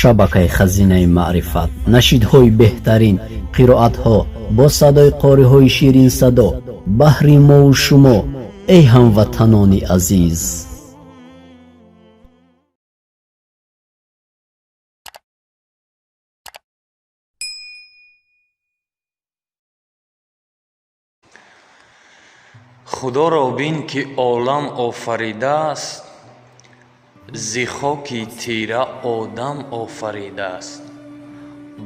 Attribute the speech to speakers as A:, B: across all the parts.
A: шабакаи хазинаи маърифат, нашидҳои беҳтарин, қироатҳо бо садои қориҳои ширинсадо баҳри мову шумо, эй ҳамватанони азиз.
B: худоро бин ки олам офаридааст, зи хоки тира одам офаридааст,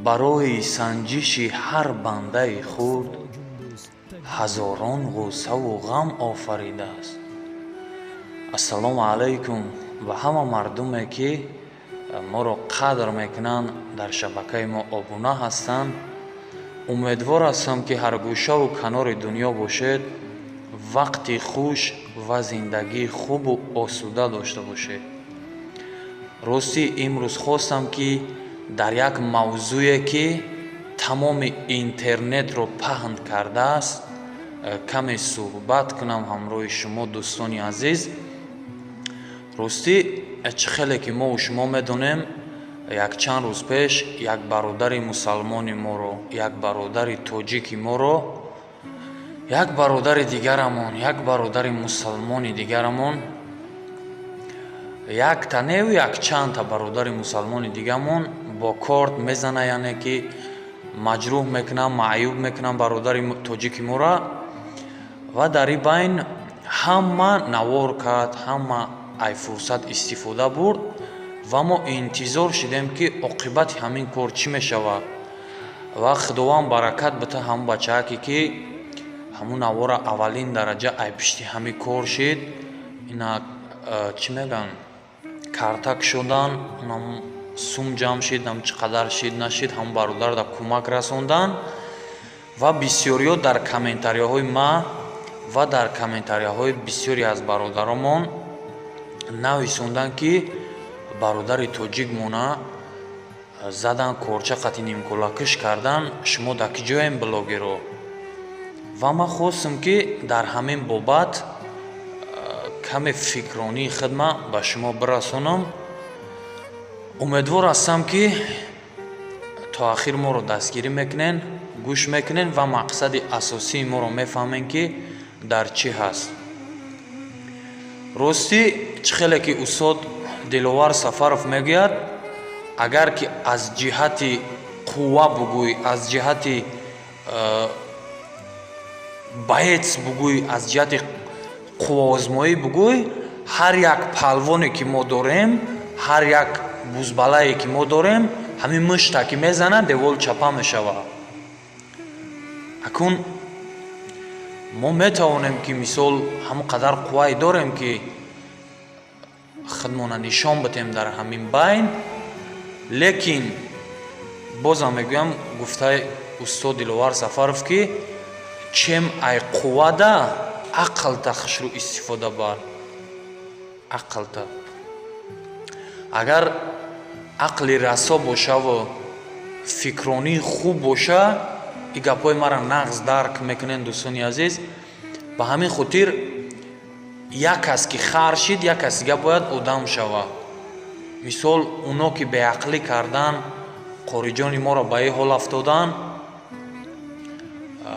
B: барои санҷиши ҳар бандаи худ ҳазорон ғуссаву ғам офаридааст. ассалому алайкум ва ҳама мардуме ки моро қадр мекунанд, дар шабакаи мо обуна ҳастанд. умедвор ҳастам ки ҳар гӯшаву канори дунё бошед, вақти хуш ва зиндагии хубу осуда дошта бошед. рости имрӯз хостам ки дар як мавзӯе ки тамоми интернетро паҳн кардааст, каме суҳбат кунам ҳамроҳи шумо дӯстони азиз. рости чӣ хеле ки мову шумо медонем, якчанд рӯз пеш як бародари мусалмони моро, як бародари тоҷики моро, як бародари дигарамон, як бародари мусалмони дигарамон, якта неву якчандта бародари мусалмони дигарамон бо корт мезана, яъне ки маҷрӯҳ мекунам, маъюб мекунам бародари тоҷики мора. ва дар ин байн ҳама навор кард, ҳама ай фурсат истифода бурд ва мо интизор шудем ки оқибати ҳамин кор чӣ мешавад. ва худованд баракат бита ҳамон бачааке ки ҳамун навора аввалин дараҷа ай пишти ҳамин кор шид, ина чӣ мегӯянд, картак шудан, сум ҷамъ шид, чӣ қадар шид нашид, ҳамон бародарда кӯмак расондан. ва бисёриҳо дар комментарияҳои ма ва дар комментарияҳои бисёре аз бародаромон нависондан ки бародари тоҷикмона задан корча қати нимкӯлакиш кардан, шумо дар кӣ ҷоем блогеро. ва ман хостам ки дар ҳамин бобат каме фикронии хидма ба шумо бирасонам. умедвор ҳастам ки то ахир моро дастгирӣ мекунен, гӯш мекунен ва мақсади асосии моро мефаҳмен ки дар чӣ ҳаст. рости чӣ хеле ки устод диловар сафаров мегӯяд, агар ки аз ҷиҳати қувва бугӯй, аз ҷиҳати баъц бугӯй, аз ҷиҳати қувваозмоӣ бугӯй, ҳар як палвоне ки мо дорем, ҳар як бузбалае ки мо дорем, ҳамин мушта ки мезанад девол чапа мешавад. акун мо метавонем ки мисол ҳамон қадар қуввае дорем ки худмона нишон битем дар ҳамин байн, лекин бозам мегӯям гуфтаи устод диловар сафаров ки чем ай қуввада ақлта хушрӯ истифода бар. ақлта агар ақли расо бошаву фикронии хуб боша, и гапҳои мара нағз дарк мекунен дӯстони азиз. ба ҳамин хотир як кас ки хар шид, як кас дига бояд одам шавад. мисол оно ки беақлӣ кардан, қориҷони моро ба ин ҳол афтодан,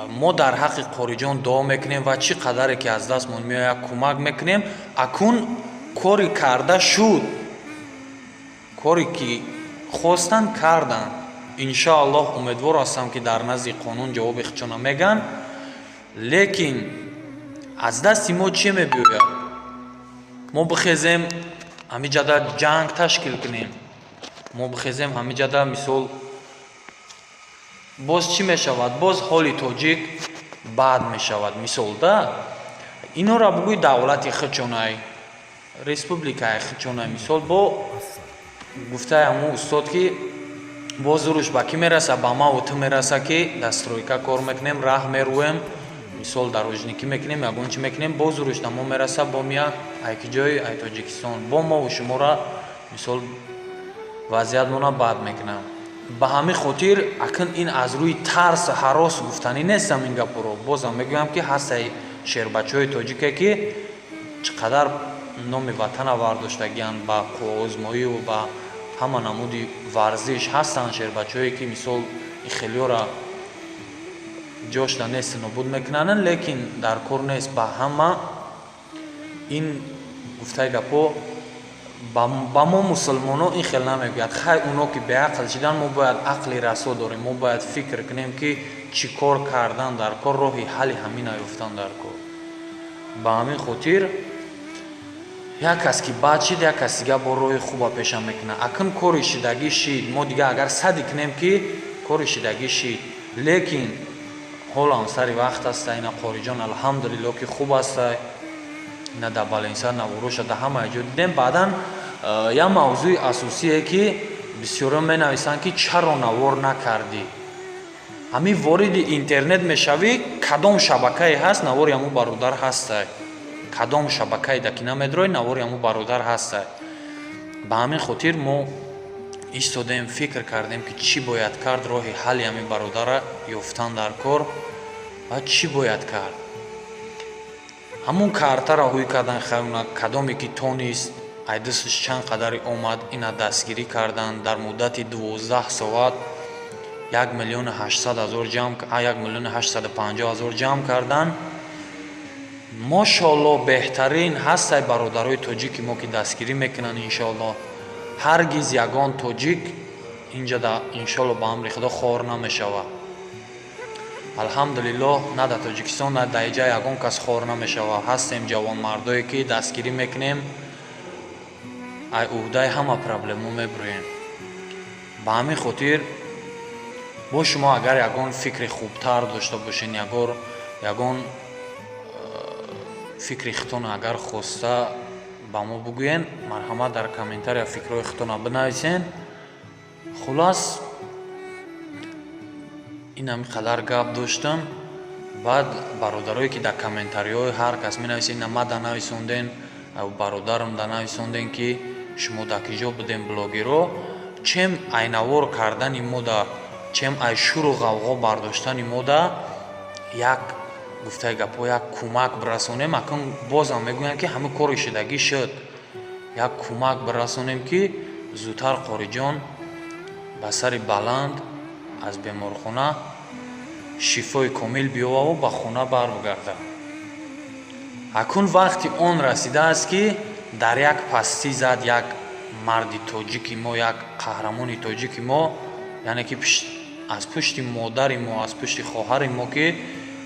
B: мо дар ҳаққи қориҷон дуо мекунем ва чӣ қадаре ки аз дастмон меояд кӯмак мекунем. акун кори карда шуд, коре ки хостанд карданд. иншоаллоҳ умедвор ҳастам ки дар назди қонун ҷавоби худшона мегӯянд. лекин аз дасти мо чӣ мебиёяд? мо бихезем ҳамиҷада ҷанг ташкил кунем, мо бихезем ҳамиҷада мисол боз чӣ мешавад? боз ҳоли тоҷик бад мешавад. мисол да инора бугӯй давлати худшонай, республикаи худшонай. мисол бо гуфтаи ҳамун устод ки боз зуруш ба кӣ мераса? ба маву ту мераса ки дастройка кор мекунем, раҳ мерӯем, мисол дарожникӣ мекунем, ягон чӣ мекунем, боз зуруш да мо мераса, бо мия ай ки ҷои ай тоҷикистон, бо мову шумора мисол вазъиятмона бад мекунам. ба ҳамин хотир акн ин аз рӯи тарс ҳарос гуфтанӣ нестам. ин гапҳоро бозам мегӯям ки ҳастаи шербачаҳои тоҷике ки чӣ қадар номи ватана вардоштагианд ба қувваозмоиву ба ҳама намуди варзиш ҳастанд шербачое ки мисол хелиёра ҷошта нест нобуд мекунанд, лекин дар кор нест ба ҳама ин гуфтаи гапо ба мо мусулмонон ин хел намегӯяд. хай оно ки беақл шидан, мо бояд ақли расо дорем, мо бояд фикр кунем ки чӣ кор кардан дар кор, роҳи ҳалли ҳамина ёфтан дар кор. ба ҳамин хотир як кас ки бад шид, як кас дига бо роҳи хуба пеша мекунад. акн кори шидагӣ шид, мо дига агар сади кунем ки кори шидагӣ шид, лекин ҳолам сари вақт аста, ина қориҷон алҳамдулилло ки хуб аста, ина да баленсар наворо шуда ҳамаи ҷо дидем. баъдан як мавзӯи асосие ки бисёро менависанд ки чаро навор накардӣ, ҳамин вориди интернет мешавӣ, кадом шабакае ҳаст, навори ҳамун бародар ҳастай, кадом шабакае даки намедрои, навори ҳамун бародар ҳастай. ба ҳамин хотир мо истодем, фикр кардем ки чӣ бояд кард, роҳи ҳалли ҳамин бародара ёфтан дар кор ва чӣ бояд кард. ҳамун картара ҳӯй кардан хаёна, кадоме ки тонист айдисш чанд қадари омад, ина дастгирӣ кардан дар муддати 12 соат 1,800,000 ҷамъ кардан. мошоалло беҳтарин ҳастай бародарои тоҷики мо ки дастгирӣ мекунанд. иншоалло ҳаргиз ягон тоҷик инҷа да иншоалло ба амри худо хор намешавад. алҳамдулилло на дар тоҷикистон, на дар иҷа ягон кас хор намешавад. ҳастем ҷавонмардое ки дастгирӣ мекунем, ай уҳдаи ҳама проблемо мебурем. ба ҳамин хотир бо шумо агар ягон фикри хубтар дошта бошед, ягон фикри хитона агар хоста ба мо бигӯен, марҳамат дар комментария фикрҳои хитона бинависен. хулас ин ҳамин қадар гап доштам. баъд бародарое ки дар комментариҳои ҳар кас менависен, ина ма да нависонден, бародарам да нависонден ки шумо дар киҷо будем блогеро, чем айнавор кардани мода, чем ай шуру ғавғо бардоштани мода як гуфтаи гапо як кӯмак бирасонем. акн бозам мегӯям ки ҳамин кори шидагӣ шуд, як кӯмак бирасонем ки зудтар қориҷон ба сари баланд аз беморхона шифои комил биёваву ба хона баргардад. акн вақти он расидааст ки дар як пастӣ зад як марди тоҷики мо, як қаҳрамони тоҷики мо, яъне ки аз пушти модари мо, аз пушти хоҳари мо ки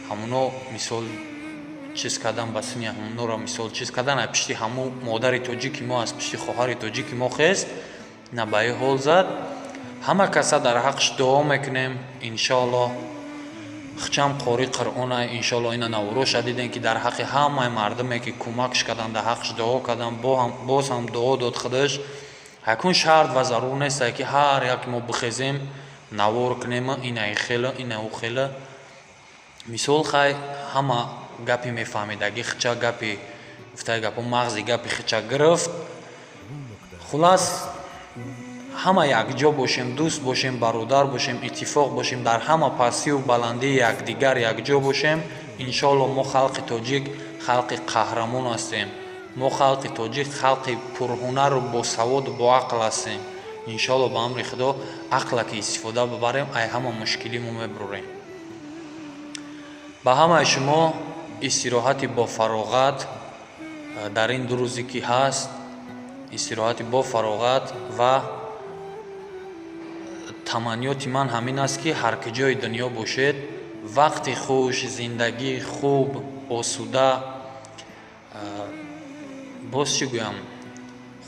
B: ҳамуно мисол чиз кардан, ба сини ҳамунора мисол чиз кардан, аз пушти ҳамун модари тоҷики мо, аз пушти хоҳари тоҷики мо хест, ина ба ин ҳол зад. ҳама каса дар ҳаққаш дуо мекунем. иншоалло хчам қори қуръона, иншоалло ина наворо шадидем ки дар ҳаққи ҳамаи мардуме ки кӯмакш кардан, дар ҳаққаш дуо кардан, боз ҳам дуо дод худаш. якун шарт ва зарур нест ки ҳар як мо бихезем навор кунем, ина хела, ина у хела. мисол хай ҳама гапи мефаҳмидагӣ хча гапи гуфтаи гапо мағзи гапи хча гирифт. хулас ҳама якҷо бошем, дӯст бошем, бародар бошем, иттифоқ бошем, дар ҳама пастию баландии якдигар якҷо бошем. иншоалло мо халқи тоҷик халқи қаҳрамон ҳастем. мо халқи тоҷик халқи пурҳунару босаводу боақл ҳастем. иншоалло ба амри худо ақла ки истифода бибарем, ай ҳама мушкилимо мебурем. ба ҳамаи шумо истироҳати бофароғат дар ин ду рӯзе ки ҳаст, истироҳати бофароғат ва таманниёти ман ҳамин аст ки ҳар киҷои дунё бошед, вақти хуш, зиндагии хуб, осуда, боз чӣ гӯям,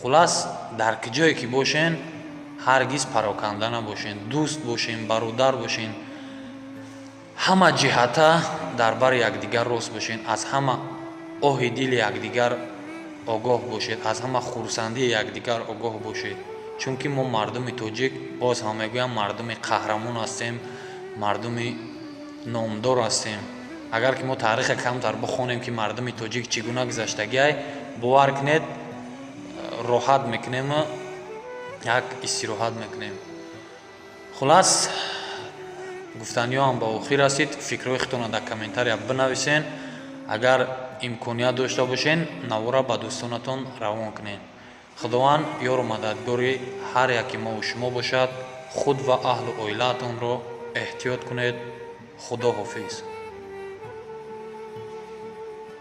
B: хулас дар киҷое ки бошен ҳаргиз пароканда набошен, дӯст бошен, бародар бошен, ҳама ҷиҳата дар бари якдигар рост бошен, аз ҳама оҳи дили якдигар огоҳ бошед, аз ҳама хурсандии якдигар огоҳ бошед. чунки мо мардуми тоҷик, боз ҳам мегӯям, мардуми қаҳрамон ҳастем, мардуми номдор ҳастем. агар ки мо таърихи камтар бихонем ки мардуми тоҷик чӣ гуна гузаштагиай, бовар кунед роҳат мекунем, як истироҳат мекунем. хулас гуфтаниёам ба охир расид. фикрҳои худтона дар комментария бинависен. агар имконият дошта бошен, навора ба дӯстонатон равон кунед. худованд ёру мададгори ҳар яки мову шумо бошад. худ ва аҳлу оилаатонро эҳтиёт кунед. худо ҳофиз.